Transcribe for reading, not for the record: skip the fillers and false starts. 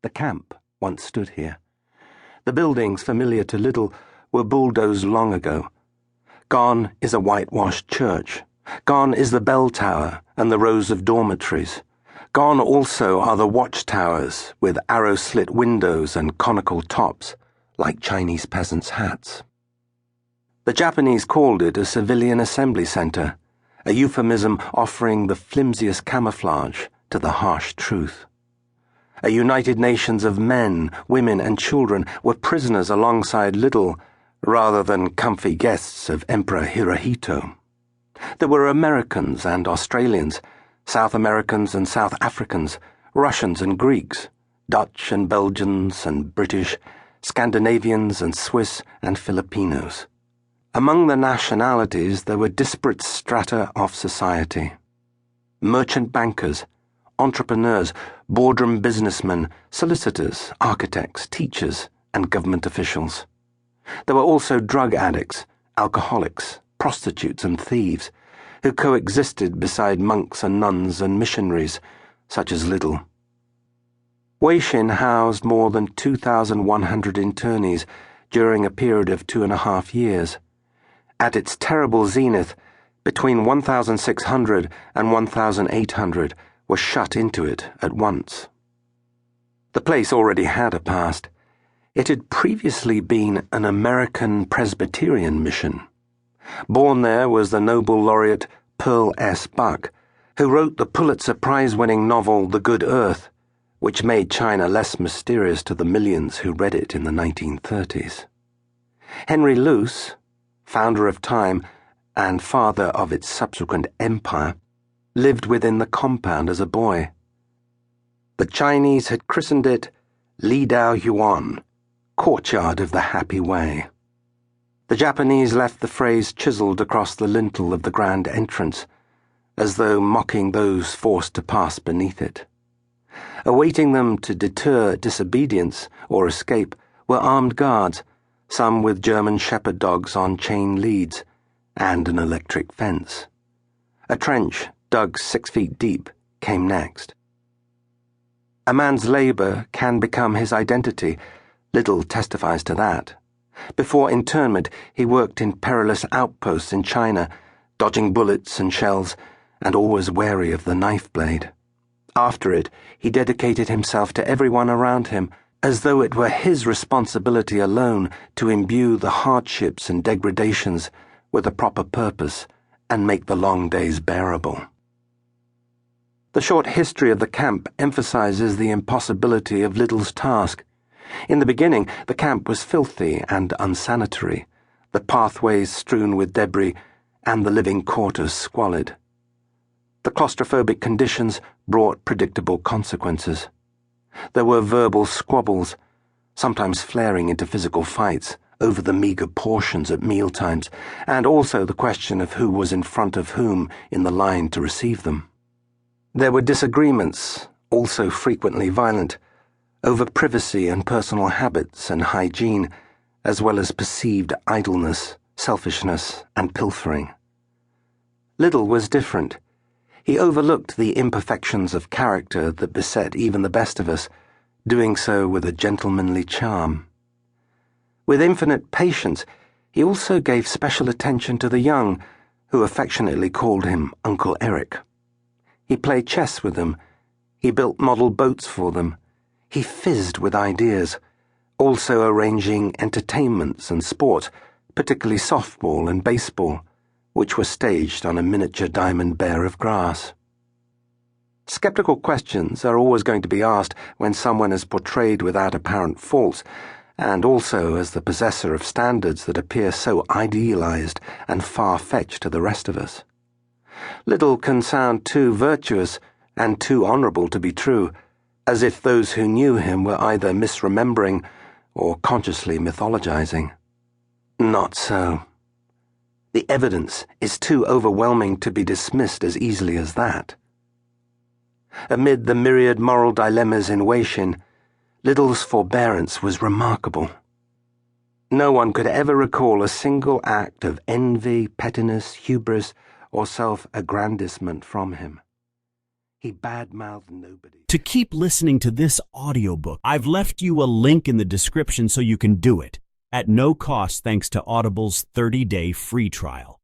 The camp once stood here. The buildings familiar to Little were bulldozed long ago. Gone is a whitewashed church. Gone is the bell tower and the rows of dormitories. Gone also are the watchtowers with arrow-slit windows and conical tops, like Chinese peasants' hats. The Japanese called it a civilian assembly center, a euphemism offering the flimsiest camouflage to the harsh truth. A United Nations of men, women, and children were prisoners alongside Little, rather than comfy guests of Emperor Hirohito. There were Americans and Australians, South Americans and South Africans, Russians and Greeks, Dutch and Belgians and British, Scandinavians and Swiss and Filipinos. Among the nationalities there were disparate strata of society. Merchant bankers, entrepreneurs, boardroom businessmen, solicitors, architects, teachers, and government officials. There were also drug addicts, alcoholics, prostitutes, and thieves, who coexisted beside monks and nuns and missionaries, such as Little. Weishin housed more than 2,100 internees during a period of 2.5 years. At its terrible zenith, between 1,600 and 1,800 were shut into it at once. The place already had a past. It had previously been an American Presbyterian mission. Born there was the Nobel laureate Pearl S. Buck, who wrote the Pulitzer Prize-winning novel The Good Earth, which made China less mysterious to the millions who read it in the 1930s. Henry Luce, founder of Time and father of its subsequent empire, lived within the compound as a boy. The Chinese had christened it Li Dao Yuan, Courtyard of the Happy Way. The Japanese left the phrase chiseled across the lintel of the grand entrance, as though mocking those forced to pass beneath it. Awaiting them to deter disobedience or escape were armed guards, some with German shepherd dogs on chain leads, and an electric fence. A trench, dug 6 feet deep, came next. A man's labor can become his identity. Little testifies to that. Before internment, he worked in perilous outposts in China, dodging bullets and shells, and always wary of the knife blade. After it, he dedicated himself to everyone around him, as though it were his responsibility alone to imbue the hardships and degradations with a proper purpose and make the long days bearable. The short history of the camp emphasizes the impossibility of Little's task. In the beginning, the camp was filthy and unsanitary, the pathways strewn with debris, and the living quarters squalid. The claustrophobic conditions brought predictable consequences. There were verbal squabbles, sometimes flaring into physical fights over the meager portions at mealtimes, and also the question of who was in front of whom in the line to receive them. There were disagreements, also frequently violent, over privacy and personal habits and hygiene, as well as perceived idleness, selfishness, and pilfering. Little was different. He overlooked the imperfections of character that beset even the best of us, doing so with a gentlemanly charm. With infinite patience, he also gave special attention to the young, who affectionately called him Uncle Eric. He played chess with them. He built model boats for them. He fizzed with ideas, also arranging entertainments and sport, particularly softball and baseball, which were staged on a miniature diamond bear of grass. Skeptical questions are always going to be asked when someone is portrayed without apparent faults, and also as the possessor of standards that appear so idealized and far-fetched to the rest of us. Little can sound too virtuous and too honorable to be true, as if those who knew him were either misremembering or consciously mythologizing. Not so. The evidence is too overwhelming to be dismissed as easily as that. Amid the myriad moral dilemmas in Weishin, Little's forbearance was remarkable. No one could ever recall a single act of envy, pettiness, hubris, or self-aggrandizement from him. He bad-mouthed nobody. To keep listening to this audiobook, I've left you a link in the description so you can do it, at no cost thanks to Audible's 30-day free trial.